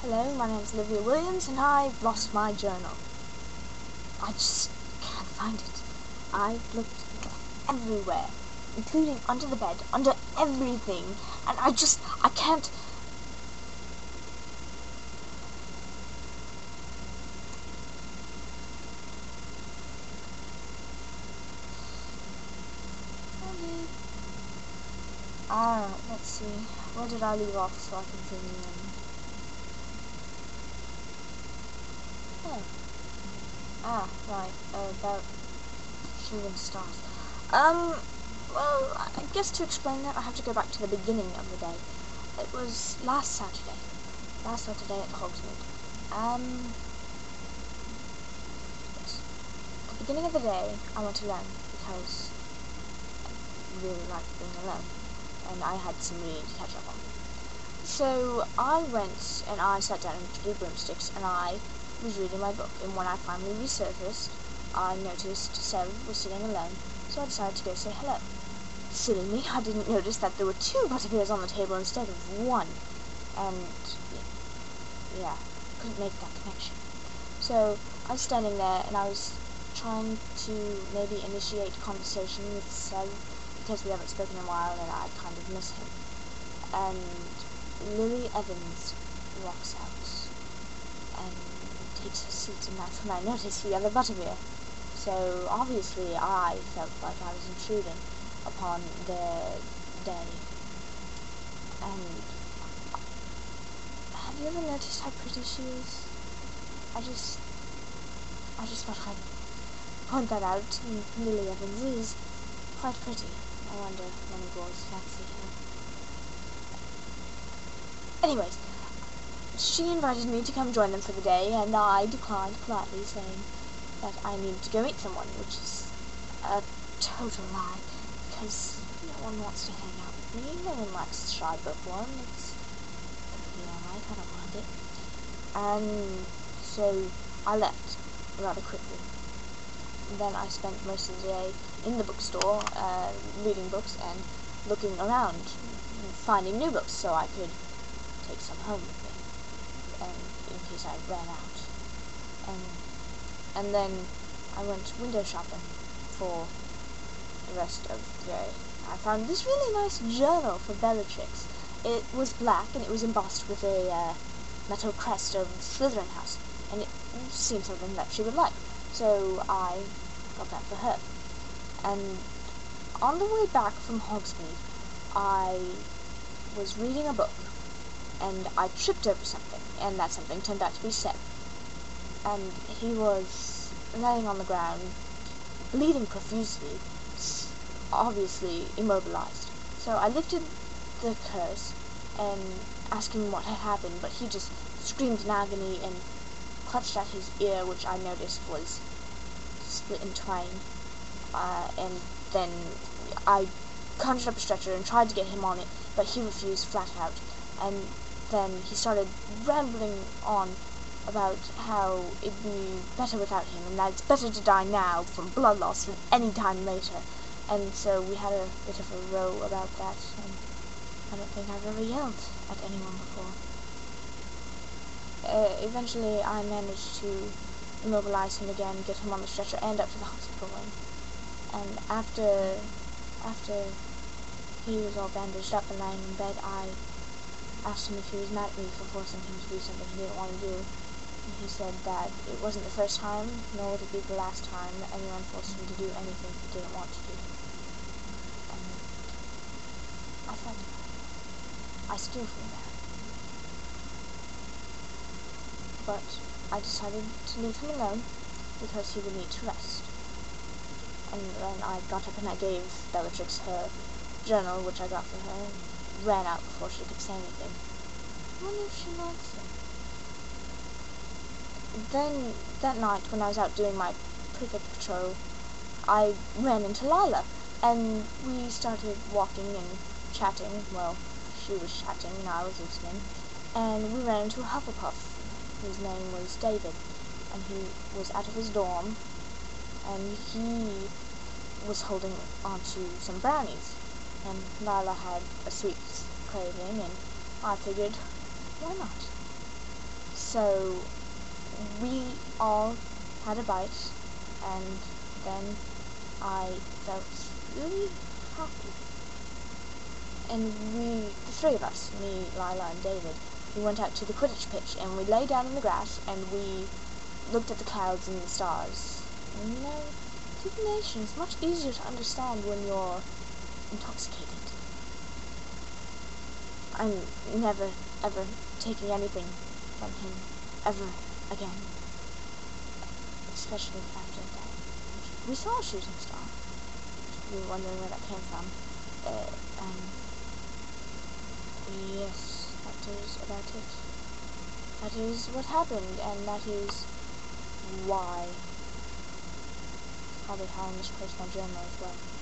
Hello, my name's Olivia Williams, and I've lost my journal. I just can't find it. I've looked everywhere, including under the bed, under everything, and I can't. Let's see. Where did I leave off so I can fill you in? Oh. Right. About shooting stars. Well, I guess to explain that, I have to go back to the beginning of the day. It was last Saturday. Last Saturday at Hogsmeade. Yes. At the beginning of the day, I went alone because I really liked being alone, and I had some reading to catch up on. So I went and I sat down to do broomsticks, and I was reading my book, and when I finally resurfaced, I noticed Sev was sitting alone, so I decided to go say hello. Silly me, I didn't notice that there were 2 butterbeers on the table instead of 1, and yeah, couldn't make that connection. So I was standing there, and I was trying to maybe initiate conversation with Sev, because we haven't spoken in a while, and I kind of miss him. And Lily Evans walks out and takes her seat, and that's when I noticed the other butterbeer. So obviously I felt like I was intruding upon their day. And have you ever noticed how pretty she is? I just thought I'd point that out. Lily Evans is quite pretty. I wonder if many boys fancy her. Anyways, she invited me to come join them for the day, and I declined politely, saying that I needed to go meet someone, which is a total lie, because no one wants to hang out with me. No one likes shy bookworm. It's perfectly alright, I don't mind it. And so I left rather quickly. Then I spent most of the day in the bookstore, reading books and looking around, finding new books so I could take some home with me, and in case I ran out. And then I went window shopping for the rest of the day. I found this really nice journal for Bellatrix. It was black, and it was embossed with a metal crest of Slytherin House, and it seemed something that she would like. So I got that for her. And on the way back from Hogsmeade, I was reading a book, and I tripped over something, and that something turned out to be Seb. And he was laying on the ground, bleeding profusely, obviously immobilized. So I lifted the curse and asked him what had happened, but he just screamed in agony and clutched at his ear, which I noticed was split in twain. And then I conjured up a stretcher and tried to get him on it, but he refused flat out. And then he started rambling on about how it'd be better without him, and that it's better to die now from blood loss than any time later. And so we had a bit of a row about that, and I don't think I've ever yelled at anyone before. Eventually I managed to immobilize him again, get him on the stretcher, and up to the hospital room. And after he was all bandaged up and lying in bed, I asked him if he was mad at me for forcing him to do something he didn't want to do. And he said that it wasn't the first time, nor would it be the last time, that anyone forced him to do anything he didn't want to do. And I felt bad. I still feel bad. But I decided to leave him alone, because he would need to rest. And then I got up and I gave Bellatrix her journal, which I got for her, and ran out before she could say anything. I wonder if she likes it. Then, that night, when I was out doing my prefect patrol, I ran into Lila, and we started walking and chatting. Well, she was chatting and I was listening, and we ran into a Hufflepuff, whose name was David, and he was out of his dorm, and he was holding onto some brownies, and Lila had a sweet craving, and I figured, why not? So we all had a bite, and then I felt really happy. And the three of us, me, Lila, and David, we went out to the Quidditch pitch, and we lay down in the grass, and we looked at the clouds and the stars. And you know, divination is much easier to understand when you're intoxicated. I'm never, ever taking anything from him, ever again. Especially after that. We saw a shooting star. We were wondering where that came from. Yes, that is about it. That is what happened, and that is why. Probably how I misplaced my journal as well.